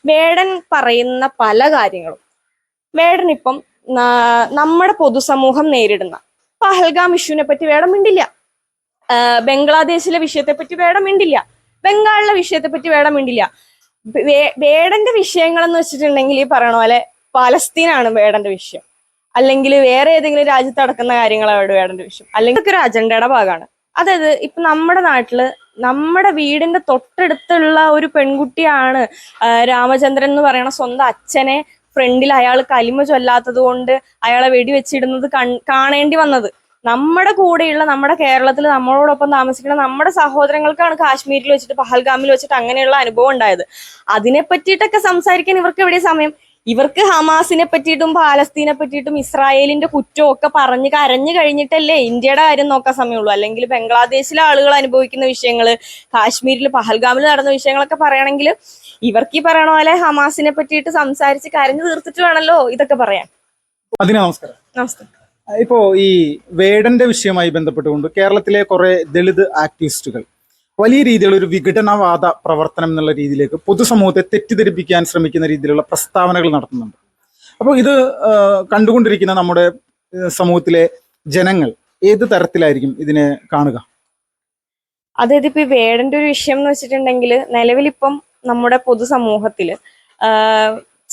വേടൻ പറയുന്ന പല കാര്യങ്ങളും വേടൻ ഇപ്പം നമ്മുടെ പൊതുസമൂഹം നേരിടുന്ന പഹൽഗാം ഇഷ്യൂവിനെ പറ്റി വേടൻ മിണ്ടില്ല. ബംഗ്ലാദേശിലെ വിഷയത്തെ പറ്റി വേടൻ മിണ്ടില്ല. ബംഗാളിലെ വിഷയത്തെ പറ്റി വേടൻ മിണ്ടില്ല. വേടന്റെ വിഷയങ്ങൾ എന്ന് വെച്ചിട്ടുണ്ടെങ്കിൽ ഈ പറയണ പോലെ പാലസ്തീനാണ് വേടന്റെ വിഷയം, അല്ലെങ്കിൽ വേറെ ഏതെങ്കിലും രാജ്യത്ത് നടക്കുന്ന കാര്യങ്ങളാണ് വേടന്റെ വിഷയം, അല്ലെങ്കിൽ ഇതൊക്കെ ഒരു അജണ്ടയുടെ ഭാഗമാണ്. അതായത് ഇപ്പൊ നമ്മുടെ നാട്ടില് നമ്മുടെ വീടിന്റെ തൊട്ടടുത്തുള്ള ഒരു പെൺകുട്ടിയാണ് രാമചന്ദ്രൻ എന്ന് പറയുന്ന സ്വന്തം അച്ഛനെ ഫ്രണ്ടിൽ അയാൾ കലിമ ചൊല്ലാത്തത് കൊണ്ട് അയാളെ വെടിവെച്ചിടുന്നത് കാണേണ്ടി വന്നത്. നമ്മുടെ കൂടെയുള്ള നമ്മുടെ കേരളത്തിൽ നമ്മളോടൊപ്പം താമസിക്കുന്ന നമ്മുടെ സഹോദരങ്ങൾക്കാണ് കാശ്മീരിൽ വെച്ചിട്ട് പഹൽഗാമിൽ വെച്ചിട്ട് അങ്ങനെയുള്ള അനുഭവം ഉണ്ടായത്. അതിനെ പറ്റിയിട്ടൊക്കെ സംസാരിക്കാൻ ഇവർക്ക് എവിടെ സമയം? ഇവർക്ക് ഹമാസിനെ പറ്റിയിട്ടും പാലസ്തീനെ പറ്റിയിട്ടും ഇസ്രായേലിന്റെ കുറ്റവും ഒക്കെ പറഞ്ഞ് കരഞ്ഞു കഴിഞ്ഞിട്ടല്ലേ ഇന്ത്യയുടെ കാര്യം നോക്കാൻ സമയമുള്ളൂ. അല്ലെങ്കിൽ ബംഗ്ലാദേശിലെ ആളുകൾ അനുഭവിക്കുന്ന വിഷയങ്ങള്, കാശ്മീരിൽ പഹൽഗാമിൽ നടന്ന വിഷയങ്ങളൊക്കെ പറയണമെങ്കിൽ ഇവർക്ക് ഈ പറയണ പോലെ ഹമാസിനെ പറ്റിയിട്ട് സംസാരിച്ച് കരഞ്ഞു തീർത്തിട്ട് വേണമല്ലോ ഇതൊക്കെ പറയാൻ. നമസ്കാരം. നമസ്കാരം. ഇപ്പോ ഈ വേടന്റെ വിഷയവുമായി ബന്ധപ്പെട്ടുകൊണ്ട് കേരളത്തിലെ കുറെ ദളിത് ആക്ടിവിസ്റ്റുകൾ വലിയ രീതിയിലുള്ള ഒരു വിഘടനവാദ പ്രവർത്തനം എന്നുള്ള രീതിയിലേക്ക് പൊതുസമൂഹത്തെ തെറ്റിദ്ധരിപ്പിക്കാൻ ശ്രമിക്കുന്ന രീതിയിലുള്ള പ്രസ്താവനകൾ നടത്തുന്നുണ്ട്. അപ്പോൾ ഇത് കണ്ടുകൊണ്ടിരിക്കുന്ന നമ്മുടെ സമൂഹത്തിലെ ജനങ്ങൾ ഏത് തരത്തിലായിരിക്കും ഇതിനെ കാണുക? അതായത് ഇപ്പൊ ഈ വേടന്റെ ഒരു വിഷയം എന്ന് വെച്ചിട്ടുണ്ടെങ്കിൽ നിലവിലിപ്പം നമ്മുടെ പൊതുസമൂഹത്തില്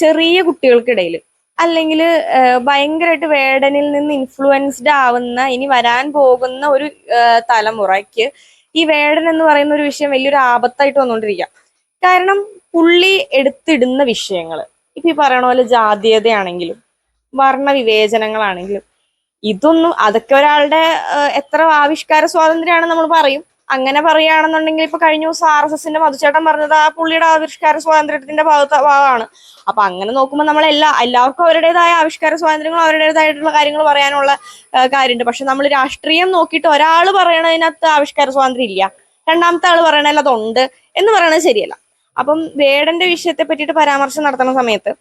ചെറിയ കുട്ടികൾക്കിടയിൽ അല്ലെങ്കിൽ ഭയങ്കരമായിട്ട് വേടനിൽ നിന്ന് ഇൻഫ്ലുവൻസ്ഡ് ആവുന്ന ഇനി വരാൻ പോകുന്ന ഒരു തലമുറയ്ക്ക് ഈ വേടൻ എന്ന് പറയുന്ന ഒരു വിഷയം വലിയൊരു ആപത്തായിട്ട് വന്നുകൊണ്ടിരിക്കുക. കാരണം പുള്ളി എടുത്തിടുന്ന വിഷയങ്ങൾ ഇപ്പൊ ഈ പറയണ പോലെ ജാതീയതയാണെങ്കിലും വർണ്ണവിവേചനങ്ങളാണെങ്കിലും ഇതൊന്നും അതൊക്കെ ഒരാളുടെ എത്ര ആവിഷ്കാര സ്വാതന്ത്ര്യമാണ് നമ്മൾ പറയും. അങ്ങനെ പറയുകയാണെന്നുണ്ടെങ്കിൽ ഇപ്പൊ കഴിഞ്ഞ ദിവസം RSSന്റെ മധുചേട്ടൻ പറഞ്ഞത് ആ പുള്ളിയുടെ ആവിഷ്കാര സ്വാതന്ത്ര്യത്തിന്റെ ഭാഗമാണ്. അപ്പൊ അങ്ങനെ നോക്കുമ്പോൾ എല്ലാവർക്കും അവരുടേതായ ആവിഷ്കാര സ്വാതന്ത്ര്യങ്ങളും അവരുടേതായിട്ടുള്ള കാര്യങ്ങൾ പറയാനുള്ള കാര്യമുണ്ട്. പക്ഷെ നമ്മൾ രാഷ്ട്രീയം നോക്കിയിട്ട് ഒരാൾ പറയണതിനകത്ത് ആവിഷ്കാര സ്വാതന്ത്ര്യം ഇല്ല, രണ്ടാമത്തെ ആൾ പറയണതിൽ അതുണ്ട് എന്ന് പറയണത് ശരിയല്ല. അപ്പം വേടന്റെ വിഷയത്തെ പറ്റിയിട്ട് പരാമർശം നടത്തുന്ന സമയത്ത്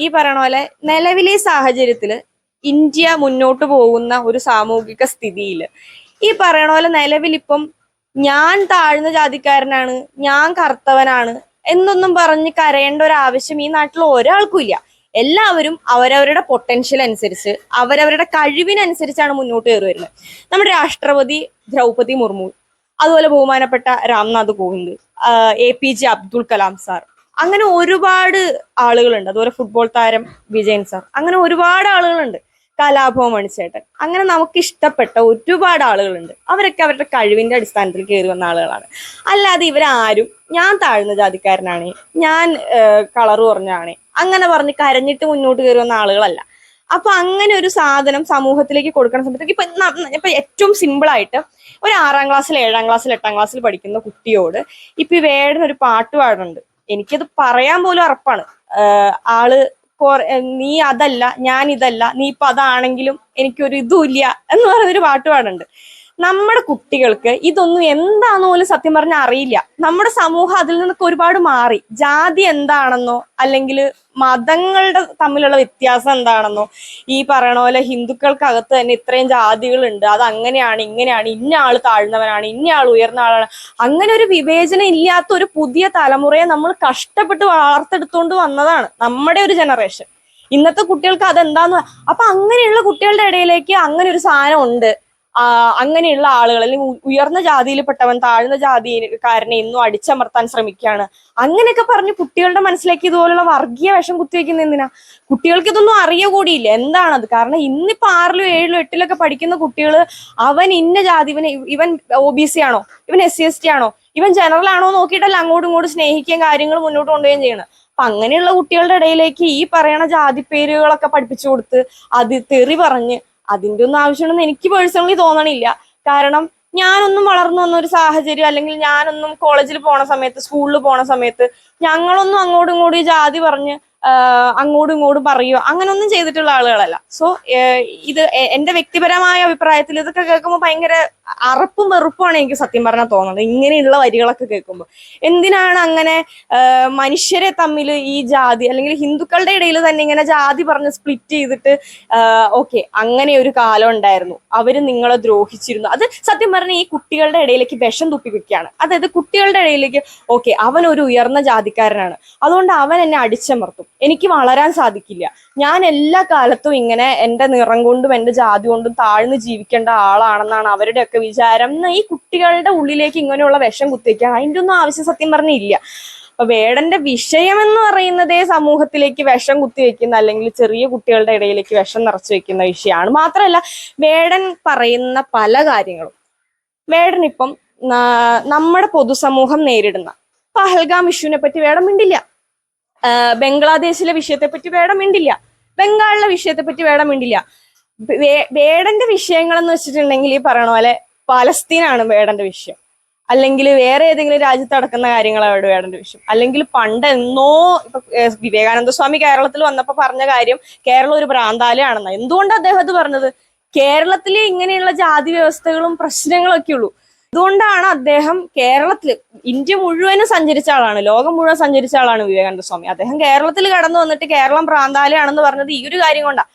ഈ പറയണ പോലെ നിലവിലെ സാഹചര്യത്തിൽ ഇന്ത്യ മുന്നോട്ട് പോകുന്ന ഒരു സാമൂഹിക സ്ഥിതിയിൽ ഈ പറയണ പോലെ നിലവിലിപ്പം ഞാൻ താഴ്ന്ന ജാതിക്കാരനാണ്, ഞാൻ കറുത്തവനാണ് എന്നൊന്നും പറഞ്ഞ് കരയേണ്ട ഒരു ആവശ്യം ഈ നാട്ടിൽ ഒരാൾക്കും ഇല്ല. എല്ലാവരും അവരവരുടെ പൊട്ടൻഷ്യൽ അനുസരിച്ച് അവരവരുടെ കഴിവിനനുസരിച്ചാണ് മുന്നോട്ട് കയറി വരുന്നത്. നമ്മുടെ രാഷ്ട്രപതി ദ്രൗപദി മുർമു, അതുപോലെ ബഹുമാനപ്പെട്ട രാംനാഥ് കോവിന്ദ്, APJ അബ്ദുൽ കലാം സാർ, അങ്ങനെ ഒരുപാട് ആളുകളുണ്ട്. അതുപോലെ ഫുട്ബോൾ താരം വിജയൻ സാർ, അങ്ങനെ ഒരുപാട് ആളുകളുണ്ട്. കലാഭവൻ മണിച്ചേട്ടൻ, അങ്ങനെ നമുക്ക് ഇഷ്ടപ്പെട്ട ഒരുപാട് ആളുകളുണ്ട്. അവരൊക്കെ അവരുടെ കഴിവിന്റെ അടിസ്ഥാനത്തിൽ കയറി വന്ന ആളുകളാണ്. അല്ലാതെ ഇവരാരും ഞാൻ താഴ്ന്ന ജാതിക്കാരനാണ്, ഞാൻ കളറ് കുറഞ്ഞാണ് അങ്ങനെ പറഞ്ഞ് കരഞ്ഞിട്ട് മുന്നോട്ട് കയറി വന്ന ആളുകളല്ല. അപ്പൊ അങ്ങനെ ഒരു സാധനം സമൂഹത്തിലേക്ക് കൊടുക്കുന്ന സമയത്ത് ഇപ്പൊ ഏറ്റവും സിമ്പിൾ ആയിട്ട് ഒരു 6ാം ക്ലാസ്സിൽ 7ാം ക്ലാസ്സിൽ 8ാം ക്ലാസ്സിൽ പഠിക്കുന്ന കുട്ടിയോട് ഇപ്പൊ ഈ വേടനൊരു പാട്ട് പാടുന്നുണ്ട്. എനിക്കത് പറയാൻ പോലും അറപ്പാണ്. ആള് നീ അതല്ല ഞാൻ ഇതല്ല, നീ ഇപ്പൊ അതാണെങ്കിലും എനിക്കൊരു ഇതും ഇല്ല എന്ന് പറയുന്നൊരു പാട്ട് പാടുന്നുണ്ട്. നമ്മുടെ കുട്ടികൾക്ക് ഇതൊന്നും എന്താണെന്ന് പോലും സത്യം പറഞ്ഞാൽ അറിയില്ല. നമ്മുടെ സമൂഹം അതിൽ നിന്നൊക്കെ ഒരുപാട് മാറി. ജാതി എന്താണെന്നോ അല്ലെങ്കിൽ മതങ്ങളുടെ തമ്മിലുള്ള വ്യത്യാസം എന്താണെന്നോ, ഈ പറയണ പോലെ ഹിന്ദുക്കൾക്കകത്ത് തന്നെ ഇത്രയും ജാതികളുണ്ട്, അത് അങ്ങനെയാണ് ഇങ്ങനെയാണ്, ഇന്ന ആള് താഴ്ന്നവനാണ്, ഇന്ന ആൾ ഉയർന്ന ആളാണ്, അങ്ങനെ ഒരു വിവേചനം ഇല്ലാത്ത ഒരു പുതിയ തലമുറയെ നമ്മൾ കഷ്ടപ്പെട്ട് വാർത്തെടുത്തുകൊണ്ട് വന്നതാണ് നമ്മുടെ ഒരു ജനറേഷൻ. ഇന്നത്തെ കുട്ടികൾക്ക് അതെന്താന്ന് അപ്പൊ അങ്ങനെയുള്ള കുട്ടികളുടെ ഇടയിലേക്ക് അങ്ങനെ ഒരു സാധനം ഉണ്ട്, അങ്ങനെയുള്ള ആളുകൾ അല്ലെങ്കിൽ ഉയർന്ന ജാതിയിൽപ്പെട്ടവൻ താഴ്ന്ന ജാതിക്കാരനെ ഇന്നും അടിച്ചമർത്താൻ ശ്രമിക്കുകയാണ്, അങ്ങനെയൊക്കെ പറഞ്ഞ് കുട്ടികളുടെ മനസ്സിലേക്ക് ഇതുപോലുള്ള വർഗീയ വിഷം കുത്തിവെക്കുന്ന എന്തിനാ? കുട്ടികൾക്ക് ഇതൊന്നും അറിയ കൂടിയില്ല എന്താണത്. കാരണം ഇന്നിപ്പോ 6ലും 7ലും 8ലൊക്കെ പഠിക്കുന്ന കുട്ടികൾ അവൻ ഇന്ന ജാതി, ഇവൻ OBC ആണോ, ഇവൻ SC/ST ആണോ, ഇവൻ ജനറൽ ആണോ നോക്കിയിട്ടല്ല അങ്ങോട്ടും ഇങ്ങോട്ടും സ്നേഹിക്കുകയും കാര്യങ്ങൾ മുന്നോട്ട് കൊണ്ടുപോവുകയും ചെയ്യണം. അപ്പൊ അങ്ങനെയുള്ള കുട്ടികളുടെ ഇടയിലേക്ക് ഈ പറയണ ജാതി പേരുകളൊക്കെ പഠിപ്പിച്ചു കൊടുത്ത് അത് തെറി പറഞ്ഞ് അതിന്റെ ഒന്നും ആവശ്യമുണ്ടെന്ന് എനിക്ക് പേഴ്സണലി തോന്നണില്ല. കാരണം ഞാനൊന്നും വളർന്നു വന്ന ഒരു സാഹചര്യം, അല്ലെങ്കിൽ ഞാനൊന്നും കോളേജിൽ പോണ സമയത്ത് സ്കൂളിൽ പോണ സമയത്ത് ഞങ്ങളൊന്നും അങ്ങോട്ടും ഇങ്ങോട്ടും ഈ ജാതി പറഞ്ഞ് അങ്ങോട്ടും ഇങ്ങോട്ടും പറയുകയോ അങ്ങനൊന്നും ചെയ്തിട്ടുള്ള ആളുകളല്ല. സോ ഇത് എന്റെ വ്യക്തിപരമായ അഭിപ്രായത്തിൽ ഇതൊക്കെ കേൾക്കുമ്പോൾ ഭയങ്കര അറപ്പും വെറുപ്പുമാണ് എനിക്ക് സത്യം പറഞ്ഞാൽ തോന്നുന്നത് ഇങ്ങനെയുള്ള വരികളൊക്കെ കേൾക്കുമ്പോൾ. എന്തിനാണ് അങ്ങനെ മനുഷ്യരെ തമ്മിൽ ഈ ജാതി, അല്ലെങ്കിൽ ഹിന്ദുക്കളുടെ ഇടയിൽ തന്നെ ഇങ്ങനെ ജാതി പറഞ്ഞ് സ്പ്ലിറ്റ് ചെയ്തിട്ട് ഓക്കെ അങ്ങനെ ഒരു കാലം ഉണ്ടായിരുന്നു, അവര് നിങ്ങളെ ദ്രോഹിച്ചിരുന്നു. അത് സത്യം പറഞ്ഞാൽ ഈ കുട്ടികളുടെ ഇടയിലേക്ക് വിഷം തുപ്പി വെക്കുകയാണ്. അതായത് കുട്ടികളുടെ ഇടയിലേക്ക് ഓക്കെ അവൻ ഒരു ഉയർന്ന ജാതിക്കാരനാണ്, അതുകൊണ്ട് അവൻ എന്നെ അടിച്ചമർത്തും, എനിക്ക് വളരാൻ സാധിക്കില്ല, ഞാൻ എല്ലാ കാലത്തും ഇങ്ങനെ എന്റെ നിറം കൊണ്ടും എന്റെ ജാതി കൊണ്ടും താഴ്ന്ന് ജീവിക്കേണ്ട ആളാണെന്നാണ് അവരുടെയൊക്കെ വിചാരം. ഈ കുട്ടികളുടെ ഉള്ളിലേക്ക് ഇങ്ങനെയുള്ള വിഷം കുത്തിവെക്കുക അതിൻ്റെ ഒന്നും ആവശ്യം സത്യം പറഞ്ഞില്ല. അപ്പൊ വേടന്റെ വിഷയം എന്ന് പറയുന്നതേ സമൂഹത്തിലേക്ക് വിഷം കുത്തിവെക്കുന്ന, അല്ലെങ്കിൽ ചെറിയ കുട്ടികളുടെ ഇടയിലേക്ക് വിഷം നിറച്ചു വെക്കുന്ന വിഷയമാണ്. മാത്രമല്ല വേടൻ പറയുന്ന പല കാര്യങ്ങളും, വേടൻ ഇപ്പം നമ്മുടെ പൊതുസമൂഹം നേരിടുന്ന പഹൽഗാം ഇഷ്യൂവിനെ പറ്റി വേടൻ മിണ്ടില്ല, ബംഗ്ലാദേശിലെ വിഷയത്തെ പറ്റി വേടൻ മിണ്ടില്ല, ബംഗാളിലെ വിഷയത്തെ പറ്റി വേടൻ മിണ്ടില്ല. വേടന്റെ വിഷയങ്ങൾ എന്ന് വെച്ചിട്ടുണ്ടെങ്കിൽ ഈ പറയണ പോലെ പലസ്തീനാണ് വേടന്റെ വിഷയം, അല്ലെങ്കിൽ വേറെ ഏതെങ്കിലും രാജ്യത്ത് നടക്കുന്ന കാര്യങ്ങളാണ് വേടന്റെ വിഷയം, അല്ലെങ്കിൽ പണ്ട് എന്നോ ഇപ്പൊ വിവേകാനന്ദ സ്വാമി കേരളത്തിൽ വന്നപ്പോ പറഞ്ഞ കാര്യം കേരളം ഒരു ഭ്രാന്താലയാണെന്ന്. എന്തുകൊണ്ട് അദ്ദേഹം അത് പറഞ്ഞത്? കേരളത്തിലെ ഇങ്ങനെയുള്ള ജാതി വ്യവസ്ഥകളും പ്രശ്നങ്ങളും ഒക്കെ ഉള്ളൂ. അതുകൊണ്ടാണ് അദ്ദേഹം കേരളത്തിൽ, ഇന്ത്യ മുഴുവനും സഞ്ചരിച്ച ആളാണ്, ലോകം മുഴുവൻ സഞ്ചരിച്ച ആളാണ് വിവേകാനന്ദ സ്വാമി. അദ്ദേഹം കേരളത്തിൽ കടന്നു വന്നിട്ട് കേരളം ഭ്രാന്താലയാണെന്ന് പറഞ്ഞത് ഈ ഒരു കാര്യം കൊണ്ടാണ്.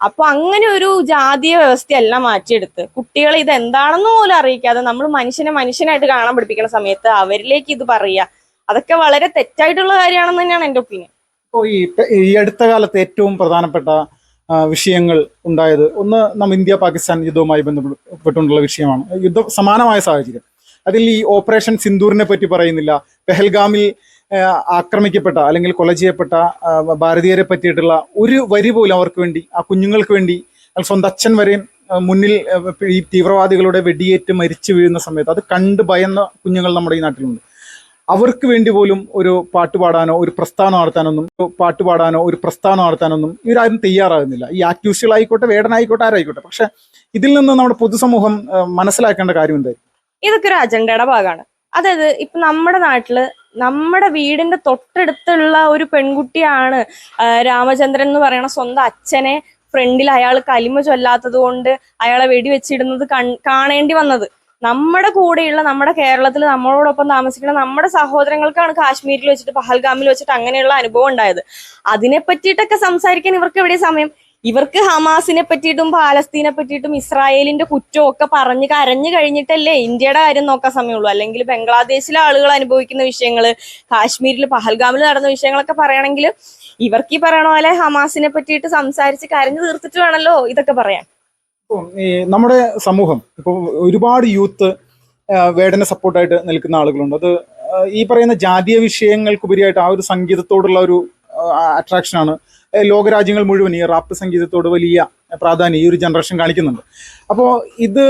അപ്പൊ അങ്ങനെ ഒരു ജാതീയ വ്യവസ്ഥയെല്ലാം മാറ്റിയെടുത്ത് കുട്ടികളെ ഇത് എന്താണെന്ന് പോലും അറിയിക്കാതെ നമ്മൾ മനുഷ്യനെ മനുഷ്യനായിട്ട് കാണാൻ പഠിപ്പിക്കുന്ന സമയത്ത് അവരിലേക്ക് ഇത് പറയുക, അതൊക്കെ വളരെ തെറ്റായിട്ടുള്ള കാര്യമാണെന്ന് തന്നെയാണ് എൻ്റെ ഒപ്പീനിയൻ. ഇപ്പോൾ ഈ അടുത്ത കാലത്ത് ഏറ്റവും പ്രധാനപ്പെട്ട വിഷയങ്ങൾ ഉണ്ടായത്, ഒന്ന് നമ്മ ഇന്ത്യ പാകിസ്ഥാൻ യുദ്ധവുമായി ബന്ധപ്പെട്ടുള്ള വിഷയമാണ്. സമാനമായ സാഹചര്യം. അതിൽ ഈ ഓപ്പറേഷൻ സിന്ദൂറിനെ പറ്റി പറയുന്നില്ല, പെഹൽഗാമിൽ ആക്രമിക്കപ്പെട്ട അല്ലെങ്കിൽ കൊല ചെയ്യപ്പെട്ട ഭാരതീയരെ പറ്റിയിട്ടുള്ള ഒരു വരി പോലും അവർക്ക് വേണ്ടി, ആ കുഞ്ഞുങ്ങൾക്ക് വേണ്ടി, സ്വന്തം അച്ഛൻ വരെയും മുന്നിൽ ഈ തീവ്രവാദികളുടെ വെടിയേറ്റ് മരിച്ചു വീഴുന്ന സമയത്ത് അത് കണ്ട് ഭയന്ന കുഞ്ഞുങ്ങൾ നമ്മുടെ ഈ നാട്ടിലുണ്ട്. അവർക്ക് വേണ്ടി പോലും ഒരു പാട്ട് പാടാനോ ഒരു പ്രസ്ഥാനം നടത്താനൊന്നും ഇവരാരും തയ്യാറാകുന്നില്ല. ഈ ആക്ടിവിസ്റ്റുകളായിക്കോട്ടെ, വേടനായിക്കോട്ടെ, ആരായിക്കോട്ടെ. പക്ഷെ ഇതിൽ നിന്ന് നമ്മുടെ പൊതുസമൂഹം മനസ്സിലാക്കേണ്ട കാര്യം എന്തായിരിക്കും? ഇതൊക്കെ ഒരു അജണ്ടയുടെ ഭാഗമാണ്. അതായത് ഇപ്പൊ നമ്മുടെ നാട്ടില് നമ്മുടെ വീടിന്റെ തൊട്ടടുത്തുള്ള ഒരു പെൺകുട്ടിയാണ് രാമചന്ദ്രൻ എന്ന് പറയുന്ന സ്വന്തം അച്ഛനെ ഫ്രണ്ടിൽ അയാൾ കലിമ ചൊല്ലാത്തത് കൊണ്ട് അയാളെ വെടിവെച്ചിടുന്നത് കാണേണ്ടി വന്നത്. നമ്മുടെ കൂടെയുള്ള, നമ്മുടെ കേരളത്തിൽ നമ്മളോടൊപ്പം താമസിക്കുന്ന നമ്മുടെ സഹോദരങ്ങൾക്കാണ് കാശ്മീരിൽ വെച്ചിട്ട്, പഹൽഗാമിൽ വെച്ചിട്ട് അങ്ങനെയുള്ള അനുഭവം ഉണ്ടായത്. അതിനെ പറ്റിയിട്ടൊക്കെ സംസാരിക്കാൻ ഇവർക്ക് എവിടെ സമയം? ഇവർക്ക് ഹമാസിനെ പറ്റിയിട്ടും പാലസ്തീനെ പറ്റിയിട്ടും ഇസ്രായേലിന്റെ കുറ്റവും ഒക്കെ പറഞ്ഞ് കരഞ്ഞു കഴിഞ്ഞിട്ടല്ലേ ഇന്ത്യയുടെ കാര്യം നോക്കാൻ സമയമുള്ളൂ. അല്ലെങ്കിൽ ബംഗ്ലാദേശിലെ ആളുകൾ അനുഭവിക്കുന്ന വിഷയങ്ങള്, കാശ്മീരിൽ പഹൽഗാമിൽ നടന്ന വിഷയങ്ങളൊക്കെ പറയണമെങ്കിൽ ഇവർക്ക് ഈ പറയണ പോലെ ഹമാസിനെ പറ്റിയിട്ട് സംസാരിച്ച് കരഞ്ഞു തീർത്തിട്ട് വേണമല്ലോ ഇതൊക്കെ പറയാൻ. ഈ നമ്മുടെ സമൂഹം ഇപ്പോൾ ഒരുപാട് യൂത്ത് വേടനെ സപ്പോർട്ടായിട്ട് നിൽക്കുന്ന ആളുകളുണ്ട്. അത് ഈ പറയുന്ന ജാതീയ വിഷയങ്ങൾക്കുപരിയായിട്ട് ആ ഒരു സംഗീതത്തോടുള്ള ഒരു അട്രാക്ഷനാണ് ലോകരാജ്യങ്ങൾ മുഴുവൻ ഈ റാപ്പ് സംഗീതത്തോട് വലിയ പ്രാധാന്യം ഈ ഒരു ജനറേഷൻ കാണിക്കുന്നുണ്ട്. അപ്പോൾ ഇത്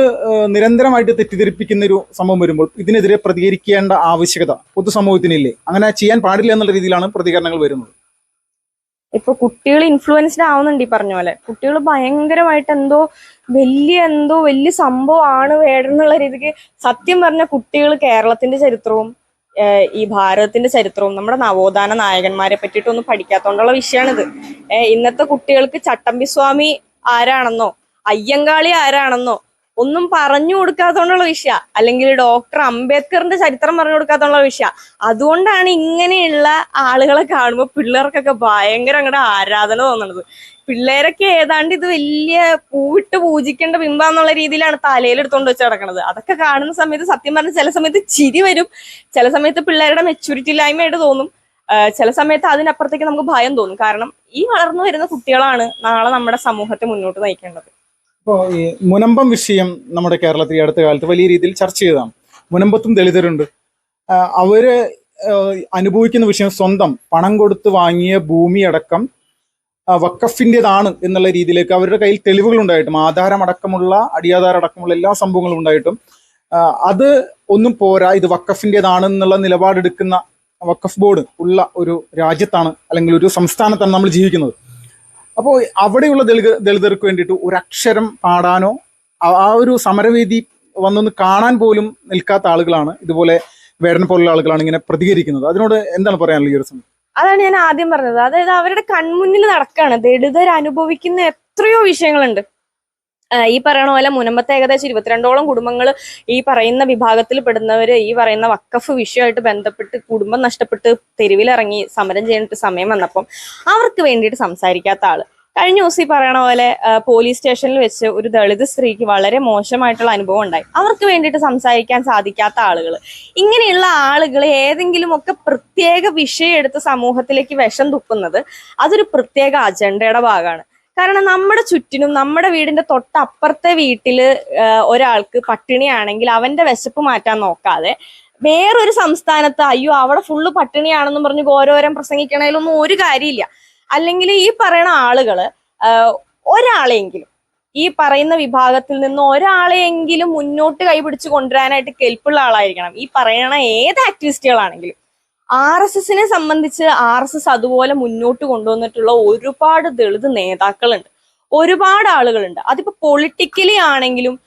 നിരന്തരമായിട്ട് തെറ്റിദ്ധരിപ്പിക്കുന്ന ഒരു സംഭവം വരുമ്പോൾ ഇതിനെതിരെ പ്രതികരിക്കേണ്ട ആവശ്യകത പൊതുസമൂഹത്തിനില്ലേ? അങ്ങനെ ചെയ്യാൻ പാടില്ല എന്നുള്ള രീതിയിലാണ് പ്രതികരണങ്ങൾ വരുന്നത്. ഇപ്പൊ കുട്ടികൾ ഇൻഫ്ലുവൻസ്ഡ് ആവുന്നുണ്ട്. ഈ പറഞ്ഞ പോലെ കുട്ടികൾ ഭയങ്കരമായിട്ട് വലിയ സംഭവമാണ് വേടെന്നുള്ള രീതിക്ക്. സത്യം പറഞ്ഞ കുട്ടികൾ കേരളത്തിന്റെ ചരിത്രവും ഈ ഭാരതത്തിന്റെ ചരിത്രവും നമ്മുടെ നവോത്ഥാന നായകന്മാരെ പറ്റിയിട്ടൊന്നും പഠിക്കാത്തോണ്ടുള്ള വിഷയമാണിത്. ഇന്നത്തെ കുട്ടികൾക്ക് ചട്ടമ്പിസ്വാമി ആരാണെന്നോ അയ്യങ്കാളി ആരാണെന്നോ ഒന്നും പറഞ്ഞു കൊടുക്കാത്തോണ്ടുള്ള വിഷയ, അല്ലെങ്കിൽ ഡോക്ടർ അംബേദ്കറിന്റെ ചരിത്രം പറഞ്ഞു കൊടുക്കാത്തോണ്ടുള്ള വിഷയ. അതുകൊണ്ടാണ് ഇങ്ങനെയുള്ള ആളുകളെ കാണുമ്പോൾ പിള്ളേർക്കൊക്കെ ഭയങ്കര അങ്ങോട്ട് ആരാധന തോന്നുന്നത്. പിള്ളേരൊക്കെ ഏതാണ്ട് ഇത് വലിയ പൂവിട്ട് പൂജിക്കേണ്ട ബിംബാന്നുള്ള രീതിയിലാണ് തലയിലെടുത്തോണ്ട് വെച്ച് നടക്കുന്നത്. അതൊക്കെ കാണുന്ന സമയത്ത് സത്യം പറഞ്ഞാൽ ചില സമയത്ത് ചിരി വരും, ചില സമയത്ത് പിള്ളേരുടെ മെച്യൂരിറ്റി ഇല്ലായ്മയായിട്ട് തോന്നും, ചില സമയത്ത് അതിനപ്പുറത്തേക്ക് നമുക്ക് ഭയം തോന്നും. കാരണം ഈ വളർന്നു വരുന്ന കുട്ടികളാണ് നാളെ നമ്മുടെ സമൂഹത്തെ മുന്നോട്ട് നയിക്കേണ്ടത്. ഇപ്പോൾ ഈ മുനമ്പം വിഷയം നമ്മുടെ കേരളത്തിൽ ഈ അടുത്ത കാലത്ത് വലിയ രീതിയിൽ ചർച്ച ചെയ്തതാണ്. മുനമ്പത്തും ദളിതരുണ്ട്. അവര് അനുഭവിക്കുന്ന വിഷയം സ്വന്തം പണം കൊടുത്ത് വാങ്ങിയ ഭൂമി അടക്കം വഖഫിൻ്റെതാണ് എന്നുള്ള രീതിയിലേക്ക് അവരുടെ കയ്യിൽ തെളിവുകൾ ഉണ്ടായിട്ടും, ആധാരമടക്കമുള്ള അടിയാധാരമടക്കമുള്ള എല്ലാ സംഭവങ്ങളും ഉണ്ടായിട്ടും അത് ഒന്നും പോരാ, ഇത് വഖഫിൻ്റെതാണെന്നുള്ള നിലപാടെടുക്കുന്ന വഖഫ് ബോർഡ് ഉള്ള ഒരു രാജ്യത്താണ് അല്ലെങ്കിൽ ഒരു സംസ്ഥാനത്താണ് നമ്മൾ ജീവിക്കുന്നത്. അപ്പോൾ അവിടെയുള്ള ദളിതർക്ക് വേണ്ടിയിട്ട് ഒരു അക്ഷരം പാടാനോ ആ ഒരു സമരവേദി വന്നൊന്ന് കാണാൻ പോലും നിൽക്കാത്ത ആളുകളാണ് ഇതുപോലെ വേടൻ പോലുള്ള ആളുകളാണ് ഇങ്ങനെ പ്രതികരിക്കുന്നത്. അതിനോട് എന്താണ് പറയാനുള്ളത് ഈ ഒരു സമയം? അതാണ് ഞാൻ ആദ്യം പറഞ്ഞത്. അതായത് അവരുടെ കൺമുന്നിൽ നടക്കുകയാണ്. ദളിതർ അനുഭവിക്കുന്ന എത്രയോ വിഷയങ്ങളുണ്ട്. ഈ പറയണ പോലെ മുനമ്പത്തെ ഏകദേശം 22ഓളം കുടുംബങ്ങൾ ഈ പറയുന്ന വിഭാഗത്തിൽ പെടുന്നവര് ഈ പറയുന്ന വഖഫ് വിഷയമായിട്ട് ബന്ധപ്പെട്ട് കുടുംബം നഷ്ടപ്പെട്ട് തെരുവിലിറങ്ങി സമരം ചെയ്തിട്ട് സമയം വന്നപ്പം അവർക്ക് വേണ്ടിയിട്ട് സംസാരിക്കാത്ത ആള്. കഴിഞ്ഞ ദിവസം ഈ പറയണ പോലെ പോലീസ് സ്റ്റേഷനിൽ വെച്ച് ഒരു ദളിത് സ്ത്രീക്ക് വളരെ മോശമായിട്ടുള്ള അനുഭവം ഉണ്ടായി. അവർക്ക് വേണ്ടിയിട്ട് സംസാരിക്കാൻ സാധിക്കാത്ത ആളുകൾ, ഇങ്ങനെയുള്ള ആളുകൾ ഏതെങ്കിലും ഒക്കെ പ്രത്യേക വിഷയം എടുത്ത് സമൂഹത്തിലേക്ക് വിഷം തുപ്പുന്നത് അതൊരു പ്രത്യേക അജണ്ടയുടെ ഭാഗമാണ്. കാരണം നമ്മുടെ ചുറ്റിനും നമ്മുടെ വീടിന്റെ തൊട്ടപ്പുറത്തെ വീട്ടില് ഒരാൾക്ക് പട്ടിണിയാണെങ്കിൽ അവന്റെ വിശപ്പ് മാറ്റാൻ നോക്കാതെ വേറൊരു സംസ്ഥാനത്ത് അയ്യോ അവിടെ ഫുള്ള് പട്ടിണിയാണെന്നും പറഞ്ഞ് ഓരോരം പ്രസംഗിക്കണതിലൊന്നും ഒരു കാര്യമില്ല. അല്ലെങ്കിൽ ഈ പറയുന്ന ആളുകള് ഒരാളെങ്കിലും ഈ പറയുന്ന വിഭാഗത്തിൽ നിന്ന് ഒരാളെയെങ്കിലും മുന്നോട്ട് കൈപിടിച്ച് കൊണ്ടുവരാനായിട്ട് കെൽപ്പുള്ള ആളായിരിക്കണം. ഈ പറയണ ഏത് ആക്ടിവിസ്റ്റുകളാണെങ്കിലും RSSനെ സംബന്ധിച്ച് RSS അതുപോലെ മുന്നോട്ട് കൊണ്ടുവന്നിട്ടുള്ള ഒരുപാട് ദളിത് നേതാക്കളുണ്ട്, ഒരുപാട് ആളുകളുണ്ട്. അതിപ്പോ പൊളിറ്റിക്കലി ആണെങ്കിലും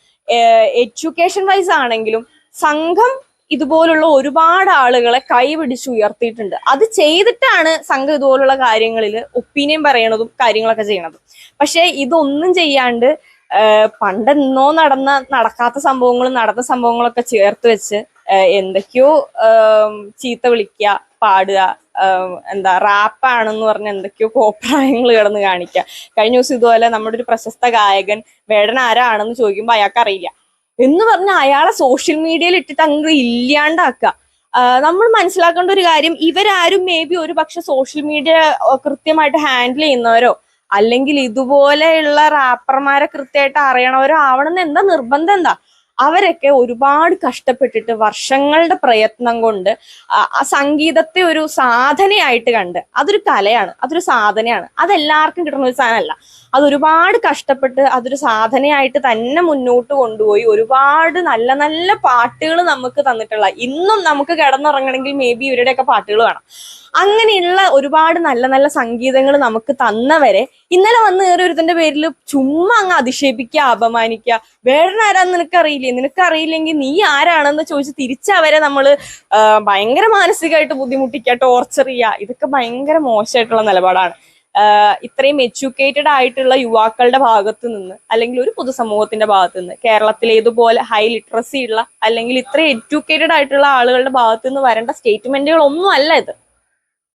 എഡ്യൂക്കേഷൻ വൈസ് ആണെങ്കിലും സംഘം ഇതുപോലുള്ള ഒരുപാട് ആളുകളെ കൈപിടിച്ച് ഉയർത്തിയിട്ടുണ്ട്. അത് ചെയ്തിട്ടാണ് സംഘം ഇതുപോലുള്ള കാര്യങ്ങളിൽ ഒപ്പീനിയൻ പറയണതും കാര്യങ്ങളൊക്കെ ചെയ്യണതും. പക്ഷെ ഇതൊന്നും ചെയ്യാണ്ട് പണ്ടെന്നോ നടക്കാത്ത സംഭവങ്ങളും നടന്ന സംഭവങ്ങളൊക്കെ ചേർത്ത് വെച്ച് എന്തൊക്കെയോ ചീത്ത വിളിക്കുക, പാടുക, എന്താ റാപ്പാണെന്ന് പറഞ്ഞ് എന്തൊക്കെയോ കോപ്രായങ്ങൾ കിടന്ന് കാണിക്കുക. കഴിഞ്ഞ ദിവസം ഇതുപോലെ നമ്മുടെ ഒരു പ്രശസ്ത ഗായകൻ വേടൻ ആരാണെന്ന് ചോദിക്കുമ്പോൾ അയാൾക്ക് അറിയില്ല എന്ന് പറഞ്ഞ അയാളെ സോഷ്യൽ മീഡിയയിൽ ഇട്ടിട്ട് അങ്ങ് ഇല്ലാണ്ടാക്കുക. നമ്മൾ മനസ്സിലാക്കേണ്ട ഒരു കാര്യം, ഇവരാരും മേ ബി ഒരു പക്ഷെ സോഷ്യൽ മീഡിയ കൃത്യമായിട്ട് ഹാൻഡിൽ ചെയ്യുന്നവരോ അല്ലെങ്കിൽ ഇതുപോലെയുള്ള റാപ്പർമാരെ കൃത്യമായിട്ട് അറിയണവരോ ആവണമെന്ന് എന്താ നിർബന്ധം എന്താ? അവരൊക്കെ ഒരുപാട് കഷ്ടപ്പെട്ടിട്ട് വർഷങ്ങളുടെ പ്രയത്നം കൊണ്ട് സംഗീതത്തെ ഒരു സാധനയായിട്ട് കണ്ട്, അതൊരു കലയാണ്, അതൊരു സാധനയാണ്, അതെല്ലാവർക്കും കിട്ടുന്ന ഒരു സാധനമല്ല. അതൊരുപാട് കഷ്ടപ്പെട്ട് അതൊരു സാധനയായിട്ട് തന്നെ മുന്നോട്ട് കൊണ്ടുപോയി ഒരുപാട് നല്ല നല്ല പാട്ടുകൾ നമുക്ക് തന്നിട്ടുള്ള, ഇന്നും നമുക്ക് കിടന്നുറങ്ങണമെങ്കിൽ മേ ബി ഇവരുടെയൊക്കെ പാട്ടുകൾ വേണം. അങ്ങനെയുള്ള ഒരുപാട് നല്ല നല്ല സംഗീതങ്ങൾ നമുക്ക് തന്നവരെ ഇന്നലെ വന്ന് കയറിയൊരുത്തന്റെ പേരിൽ ചുമ്മാ അങ്ങ് അധിക്ഷേപിക്കുക, അപമാനിക്കുക. വേടനാരാന്ന് നിനക്കറിയില്ലെങ്കിൽ നീ ആരാണെന്ന് ചോദിച്ച് തിരിച്ചവരെ നമ്മൾ ഭയങ്കര മാനസികമായിട്ട് ബുദ്ധിമുട്ടിക്കുക, ടോർച്ചർ ചെയ്യുക. ഇതൊക്കെ ഭയങ്കര മോശമായിട്ടുള്ള നിലപാടാണ്. ഇത്രയും എഡ്യൂക്കേറ്റഡ് ആയിട്ടുള്ള യുവാക്കളുടെ ഭാഗത്ത് നിന്ന് അല്ലെങ്കിൽ ഒരു പൊതുസമൂഹത്തിന്റെ ഭാഗത്ത് നിന്ന്, കേരളത്തിലെ ഇതുപോലെ ഹൈ ലിറ്ററസി ഉള്ള അല്ലെങ്കിൽ ഇത്രയും എഡ്യൂക്കേറ്റഡ് ആയിട്ടുള്ള ആളുകളുടെ ഭാഗത്ത് നിന്ന് വരേണ്ട സ്റ്റേറ്റ്മെന്റുകൾ ഒന്നും അല്ല ഇത്.